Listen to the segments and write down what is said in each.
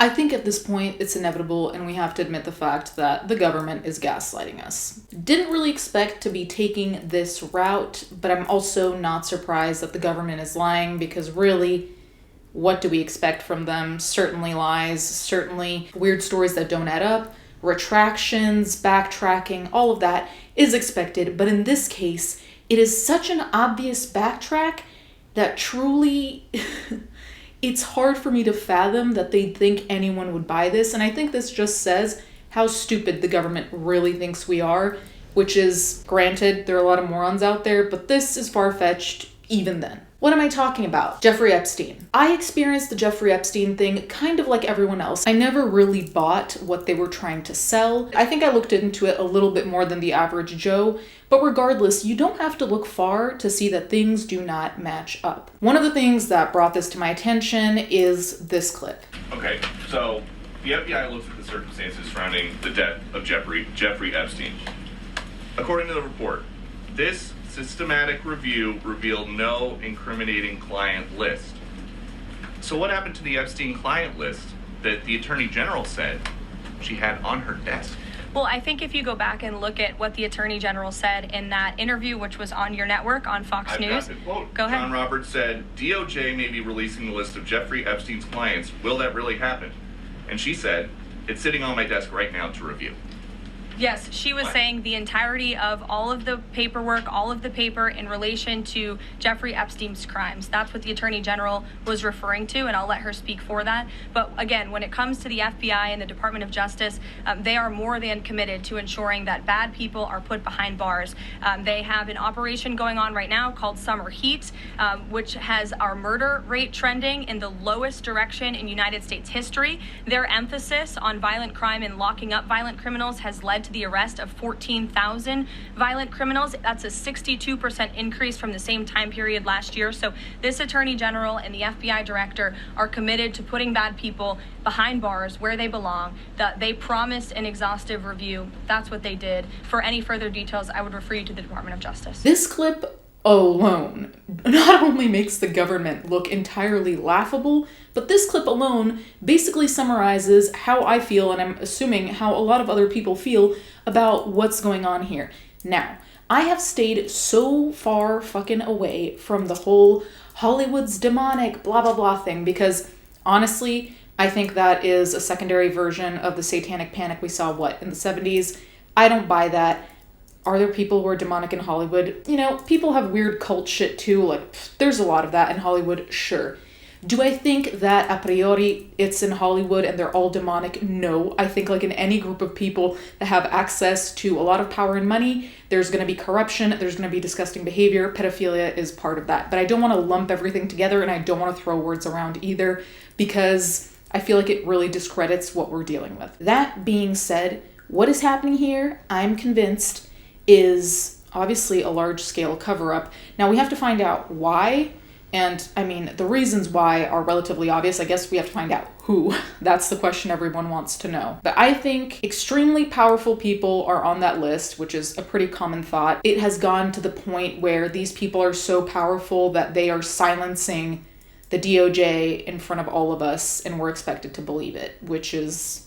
I think at this point it's inevitable and we have to admit the fact that the government is gaslighting us. Didn't really expect to be taking this route, but I'm also not surprised that the government is lying because really, what do we expect from them? Certainly lies, certainly weird stories that don't add up, retractions, backtracking, all of that is expected. But in this case, it is such an obvious backtrack that truly it's hard for me to fathom that they'd think anyone would buy this. And I think this just says how stupid the government really thinks we are, which is, granted, there are a lot of morons out there, but this is far-fetched even then. What am I talking about? Jeffrey Epstein. I experienced the Jeffrey Epstein thing kind of like everyone else. I never really bought what they were trying to sell. I think I looked into it a little bit more than the average Joe, but regardless, you don't have to look far to see that things do not match up. One of the things that brought this to my attention is this clip. Okay, so the FBI looks at the circumstances surrounding the death of Jeffrey Epstein. According to the report, this systematic review revealed no incriminating client list. So what happened to the Epstein client list that the Attorney General said she had on her desk? Well, I think if you go back and look at what the Attorney General said in that interview, which was on your network on Fox News. Go ahead. John Roberts said, DOJ may be releasing the list of Jeffrey Epstein's clients. Will that really happen? And she said, it's sitting on my desk right now to review. Yes, she was saying the entirety of all of the paperwork, all of the paper in relation to Jeffrey Epstein's crimes. That's what the Attorney General was referring to, and I'll let her speak for that. But again, when it comes to the FBI and the Department of Justice, they are more than committed to ensuring that bad people are put behind bars. They have an operation going on right now called Summer Heat, which has our murder rate trending in the lowest direction in United States history. Their emphasis on violent crime and locking up violent criminals has led to the arrest of 14,000 violent criminals. That's a 62% increase from the same time period last year. So this Attorney General and the FBI Director are committed to putting bad people behind bars where they belong. They promised an exhaustive review. That's what they did. For any further details, I would refer you to the Department of Justice. This clip alone not only makes the government look entirely laughable, but this clip alone basically summarizes how I feel, and I'm assuming how a lot of other people feel about what's going on here. Now, I have stayed so far fucking away from the whole Hollywood's demonic blah blah blah thing because honestly, I think that is a secondary version of the satanic panic we saw, in the 70s? I don't buy that. Are there people who are demonic in Hollywood? You know, people have weird cult shit too. There's a lot of that in Hollywood, sure. Do I think that a priori it's in Hollywood and they're all demonic? No. I think in any group of people that have access to a lot of power and money, there's going to be corruption, there's going to be disgusting behavior. Pedophilia is part of that. But I don't want to lump everything together and I don't want to throw words around either because I feel like it really discredits what we're dealing with. That being said, what is happening here, I'm convinced, is obviously a large-scale cover-up. Now, we have to find out why, and the reasons why are relatively obvious. I guess we have to find out who. That's the question everyone wants to know. But I think extremely powerful people are on that list, which is a pretty common thought. It has gone to the point where these people are so powerful that they are silencing the DOJ in front of all of us, and we're expected to believe it, which is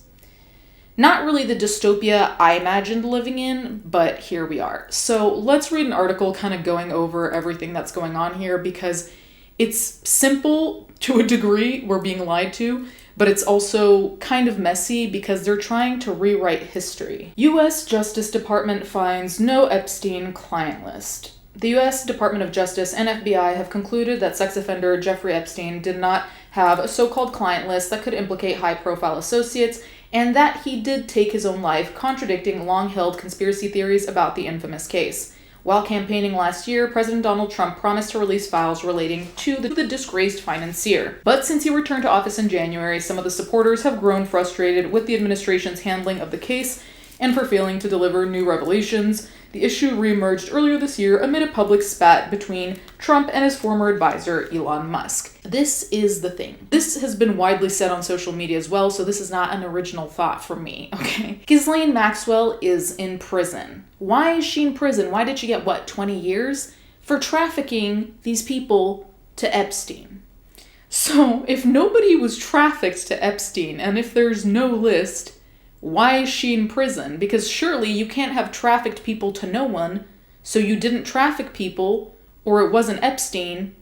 not really the dystopia I imagined living in, but here we are. So let's read an article kind of going over everything that's going on here because it's simple to a degree, we're being lied to, but it's also kind of messy because they're trying to rewrite history. U.S. Justice Department finds no Epstein client list. The U.S. Department of Justice and FBI have concluded that sex offender Jeffrey Epstein did not have a so-called client list that could implicate high-profile associates, and that he did take his own life, contradicting long-held conspiracy theories about the infamous case. While campaigning last year, President Donald Trump promised to release files relating to the disgraced financier. But since he returned to office in January, some of the supporters have grown frustrated with the administration's handling of the case and for failing to deliver new revelations. The issue reemerged earlier this year amid a public spat between Trump and his former advisor, Elon Musk. This is the thing. This has been widely said on social media as well, so this is not an original thought from me, okay? Ghislaine Maxwell is in prison. Why is she in prison? Why did she get, 20 years? For trafficking these people to Epstein. So if nobody was trafficked to Epstein, and if there's no list, why is she in prison? Because surely you can't have trafficked people to no one, so you didn't traffic people, or it wasn't Epstein,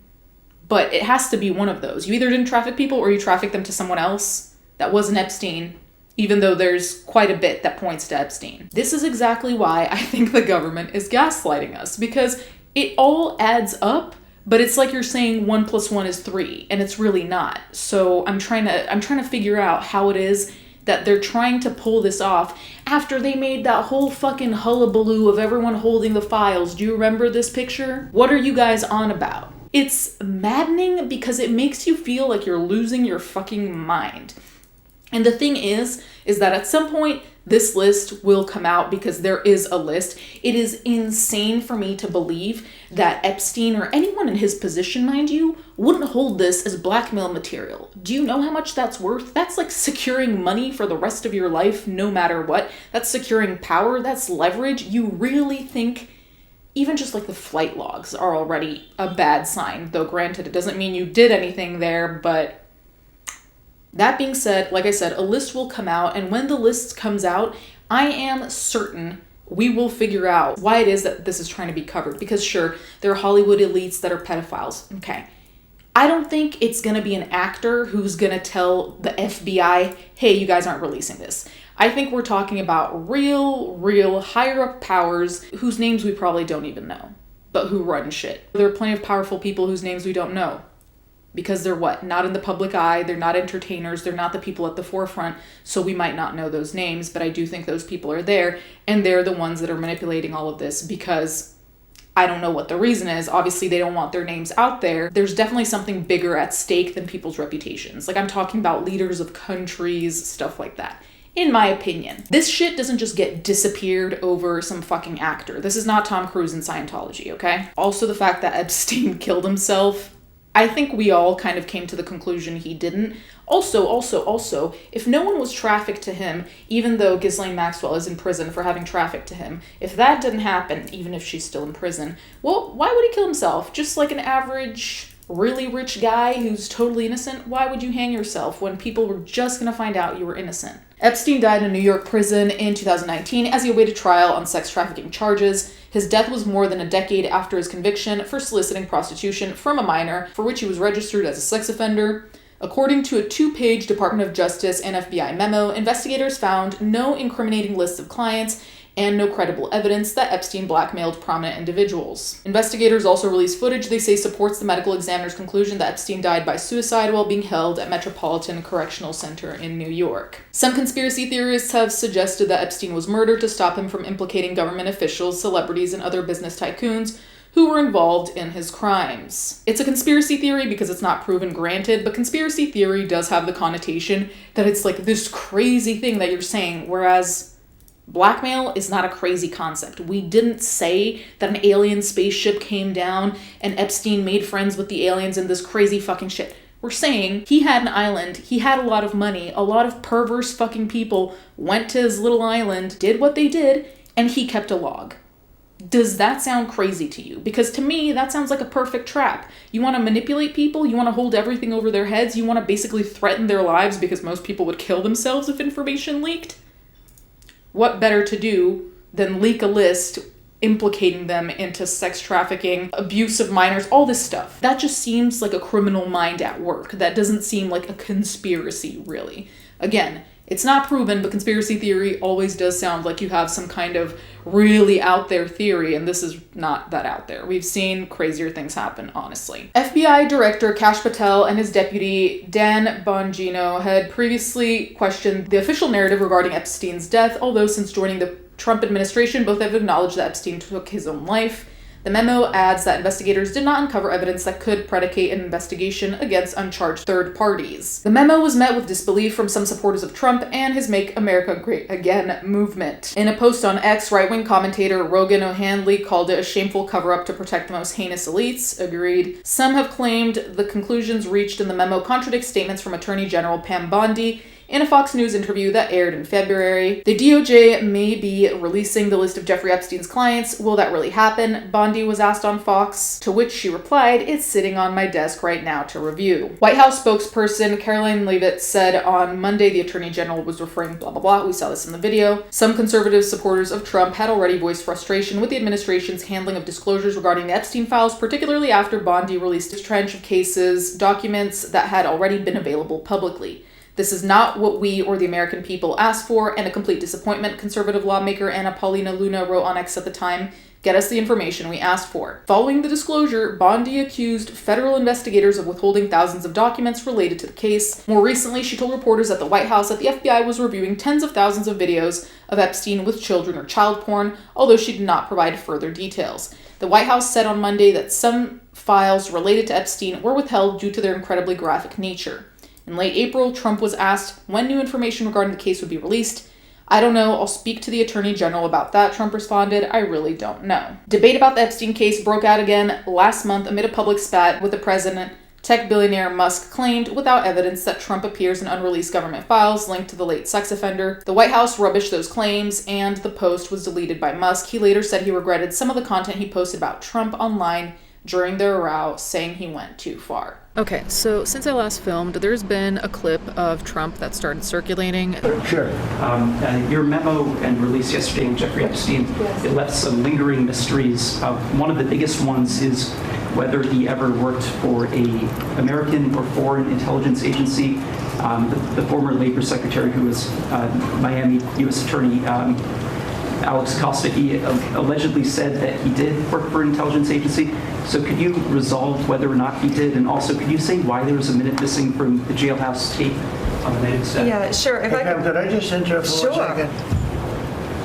but it has to be one of those. You either didn't traffic people, or you trafficked them to someone else that wasn't Epstein, even though there's quite a bit that points to Epstein. This is exactly why I think the government is gaslighting us, because it all adds up, but it's like you're saying 1 + 1 is 3, and it's really not. So I'm trying to figure out how it is that they're trying to pull this off after they made that whole fucking hullabaloo of everyone holding the files. Do you remember this picture? What are you guys on about? It's maddening because it makes you feel like you're losing your fucking mind. And the thing is that at some point, this list will come out because there is a list. It is insane for me to believe that Epstein, or anyone in his position, mind you, wouldn't hold this as blackmail material. Do you know how much that's worth? That's like securing money for the rest of your life, no matter what. That's securing power. That's leverage. You really think even just like the flight logs are already a bad sign? Though granted, it doesn't mean you did anything there, but that being said, like I said, a list will come out, and when the list comes out, I am certain we will figure out why it is that this is trying to be covered. Because sure, there are Hollywood elites that are pedophiles. Okay. I don't think it's going to be an actor who's going to tell the FBI, hey, you guys aren't releasing this. I think we're talking about real higher up powers whose names we probably don't even know, but who run shit. There are plenty of powerful people whose names we don't know. Because they're what? Not in the public eye, they're not entertainers, they're not the people at the forefront, so we might not know those names, but I do think those people are there, and they're the ones that are manipulating all of this, because I don't know what the reason is. Obviously, they don't want their names out there. There's definitely something bigger at stake than people's reputations. Like, I'm talking about leaders of countries, stuff like that. In my opinion, this shit doesn't just get disappeared over some fucking actor. This is not Tom Cruise in Scientology, okay? Also, the fact that Epstein killed himself, I think we all kind of came to the conclusion he didn't. Also, if no one was trafficked to him, even though Ghislaine Maxwell is in prison for having trafficked to him, if that didn't happen, even if she's still in prison, well, why would he kill himself? Just like an average, really rich guy who's totally innocent? Why would you hang yourself when people were just gonna find out you were innocent? Epstein died in a New York prison in 2019 as he awaited trial on sex trafficking charges. His death was more than a decade after his conviction for soliciting prostitution from a minor, for which he was registered as a sex offender. According to a 2-page Department of Justice and FBI memo, investigators found no incriminating lists of clients and no credible evidence that Epstein blackmailed prominent individuals. Investigators also released footage they say supports the medical examiner's conclusion that Epstein died by suicide while being held at Metropolitan Correctional Center in New York. Some conspiracy theorists have suggested that Epstein was murdered to stop him from implicating government officials, celebrities, and other business tycoons who were involved in his crimes. It's a conspiracy theory because it's not proven, granted, but conspiracy theory does have the connotation that it's like this crazy thing that you're saying, whereas blackmail is not a crazy concept. We didn't say that an alien spaceship came down and Epstein made friends with the aliens and this crazy fucking shit. We're saying he had an island, he had a lot of money, a lot of perverse fucking people went to his little island, did what they did, and he kept a log. Does that sound crazy to you? Because to me, that sounds like a perfect trap. You want to manipulate people, you want to hold everything over their heads, you want to basically threaten their lives because most people would kill themselves if information leaked? What better to do than leak a list implicating them into sex trafficking, abuse of minors, all this stuff? That just seems like a criminal mind at work. That doesn't seem like a conspiracy, really. Again, it's not proven, but conspiracy theory always does sound like you have some kind of really out there theory, and this is not that out there. We've seen crazier things happen, honestly. FBI Director Kash Patel and his deputy Dan Bongino had previously questioned the official narrative regarding Epstein's death, although since joining the Trump administration, both have acknowledged that Epstein took his own life. The memo adds that investigators did not uncover evidence that could predicate an investigation against uncharged third parties. The memo was met with disbelief from some supporters of Trump and his Make America Great Again movement. In a post on X, right-wing commentator Rogan O'Handley called it a shameful cover-up to protect the most heinous elites. Agreed. Some have claimed the conclusions reached in the memo contradict statements from Attorney General Pam Bondi in a Fox News interview that aired in February. The DOJ may be releasing the list of Jeffrey Epstein's clients. Will that really happen? Bondi was asked on Fox, to which she replied, "It's sitting on my desk right now to review." White House spokesperson Caroline Leavitt said on Monday the Attorney General was referring blah blah blah. We saw this in the video. Some conservative supporters of Trump had already voiced frustration with the administration's handling of disclosures regarding the Epstein files, particularly after Bondi released a trench of cases, documents that had already been available publicly. This is not what we or the American people asked for, and a complete disappointment, conservative lawmaker Anna Paulina Luna wrote on X at the time. Get us the information we asked for. Following the disclosure, Bondi accused federal investigators of withholding thousands of documents related to the case. More recently, she told reporters at the White House that the FBI was reviewing tens of thousands of videos of Epstein with children or child porn, although she did not provide further details. The White House said on Monday that some files related to Epstein were withheld due to their incredibly graphic nature. In late April, Trump was asked when new information regarding the case would be released. "I don't know. I'll speak to the Attorney General about that," Trump responded. "I really don't know." Debate about the Epstein case broke out again last month amid a public spat with the president. Tech billionaire Musk claimed, without evidence, that Trump appears in unreleased government files linked to the late sex offender. The White House rubbished those claims, and the post was deleted by Musk. He later said he regretted some of the content he posted about Trump online during their row, saying he went too far. Okay, so since I last filmed, there's been a clip of Trump that started circulating. Sure. Your memo and release yesterday with Jeffrey Epstein, it left some lingering mysteries. One of the biggest ones is whether he ever worked for a American or foreign intelligence agency. The former Labor Secretary, who was Miami U.S. Attorney Alex Costa, he allegedly said that he did work for an intelligence agency. So could you resolve whether or not he did? And also, could you say why there was a minute missing from the jailhouse tape on the night of the Yeah, sure. Hey, Pam, could I just interrupt for 1 second?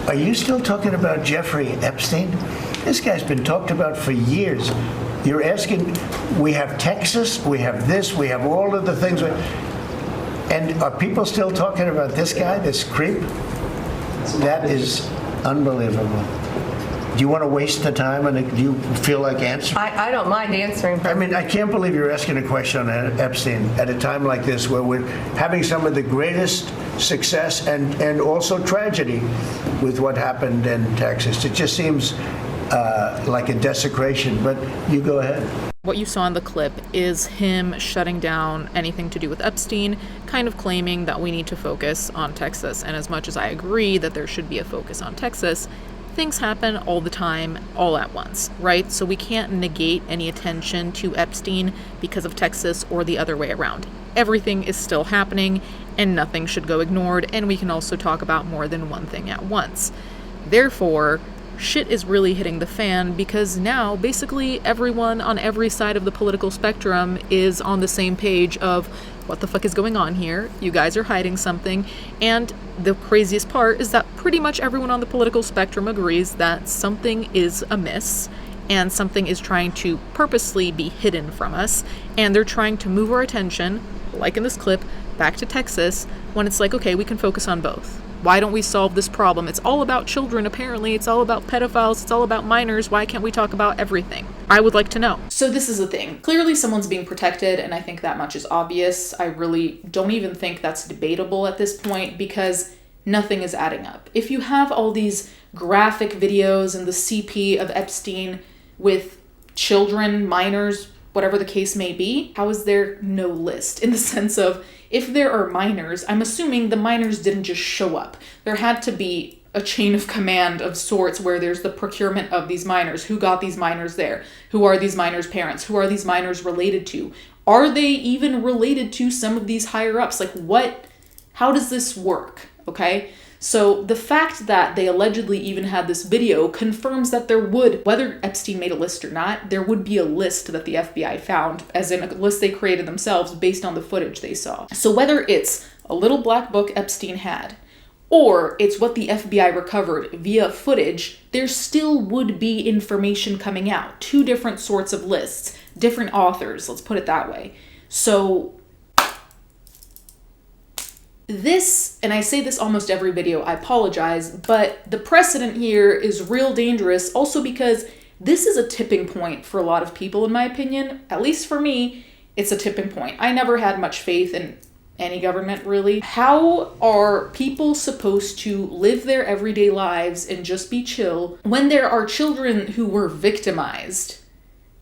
Are you still talking about Jeffrey Epstein? This guy's been talked about for years. You're asking, we have Texas, we have this, we have all of the things. And are people still talking about this guy, this creep? That is unbelievable. Do you want to waste the time, and do you feel like answering? I don't mind answering. I mean, I can't believe you're asking a question on Epstein at a time like this, where we're having some of the greatest success and also tragedy with what happened in Texas. It just seems like a desecration, but you go ahead. What you saw in the clip is him shutting down anything to do with Epstein, kind of claiming that we need to focus on Texas. And as much as I agree that there should be a focus on Texas, things happen all the time, all at once, right? So we can't negate any attention to Epstein because of Texas or the other way around. Everything is still happening and nothing should go ignored, and we can also talk about more than one thing at once. Therefore, shit is really hitting the fan because now basically everyone on every side of the political spectrum is on the same page of what the fuck is going on here? You guys are hiding something. And the craziest part is that pretty much everyone on the political spectrum agrees that something is amiss and something is trying to purposely be hidden from us. And they're trying to move our attention, like in this clip, back to Texas when it's like, okay, we can focus on both. Why don't we solve this problem? It's all about children, apparently. It's all about pedophiles. It's all about minors. Why can't we talk about everything? I would like to know. So this is the thing. Clearly someone's being protected, and I think that much is obvious. I really don't even think that's debatable at this point because nothing is adding up. If you have all these graphic videos and the CP of Epstein with children, minors, whatever the case may be, how is there no list? In the sense of, if there are minors, I'm assuming the minors didn't just show up. There had to be a chain of command of sorts where there's the procurement of these minors. Who got these minors there? Who are these minors' parents? Who are these minors related to? Are they even related to some of these higher ups? Like what? How does this work? Okay? So the fact that they allegedly even had this video confirms that there would, whether Epstein made a list or not, there would be a list that the FBI found, as in a list they created themselves based on the footage they saw. So whether it's a little black book Epstein had, or it's what the FBI recovered via footage, there still would be information coming out. Two different sorts of lists, different authors, let's put it that way. So this, and I say this almost every video, I apologize, but the precedent here is real dangerous also because this is a tipping point for a lot of people, in my opinion. At least for me, it's a tipping point. I never had much faith in Any government, really. How are people supposed to live their everyday lives and just be chill when there are children who were victimized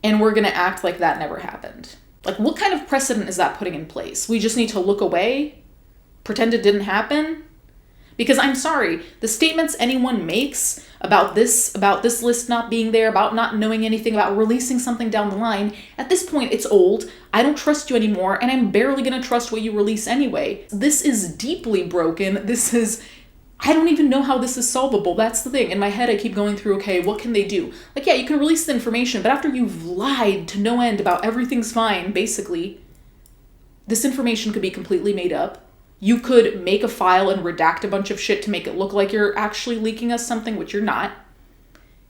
and we're gonna act like that never happened? Like, what kind of precedent is that putting in place? We just need to look away? Pretend it didn't happen? Because I'm sorry, the statements anyone makes about this list not being there, about not knowing anything, about releasing something down the line, at this point it's old, I don't trust you anymore, and I'm barely gonna trust what you release anyway. This is deeply broken. I don't even know how this is solvable. That's the thing. In my head, I keep going through, okay, what can they do? Like, yeah, you can release the information, but after you've lied to no end about everything's fine, basically, this information could be completely made up. You could make a file and redact a bunch of shit to make it look like you're actually leaking us something, which you're not.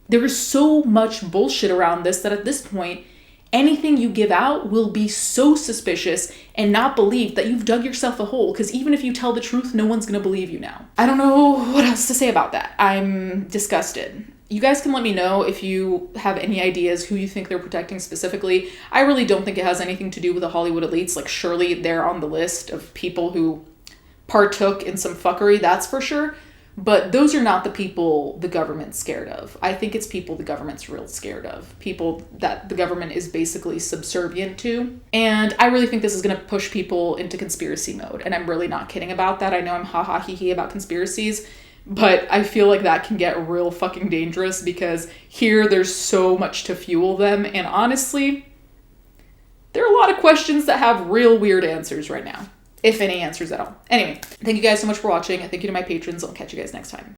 There is so much bullshit around this that at this point, anything you give out will be so suspicious and not believed that you've dug yourself a hole, because even if you tell the truth, no one's gonna believe you now. I don't know what else to say about that. I'm disgusted. You guys can let me know if you have any ideas who you think they're protecting specifically. I really don't think it has anything to do with the Hollywood elites. Like, surely they're on the list of people who partook in some fuckery, that's for sure. But those are not the people the government's scared of. I think it's people the government's real scared of. People that the government is basically subservient to. And I really think this is going to push people into conspiracy mode. And I'm really not kidding about that. I know I'm ha ha he he about conspiracies, but I feel like that can get real fucking dangerous because here there's so much to fuel them. And honestly, there are a lot of questions that have real weird answers right now. If any answers at all. Anyway, thank you guys so much for watching. Thank you to my patrons. I'll catch you guys next time.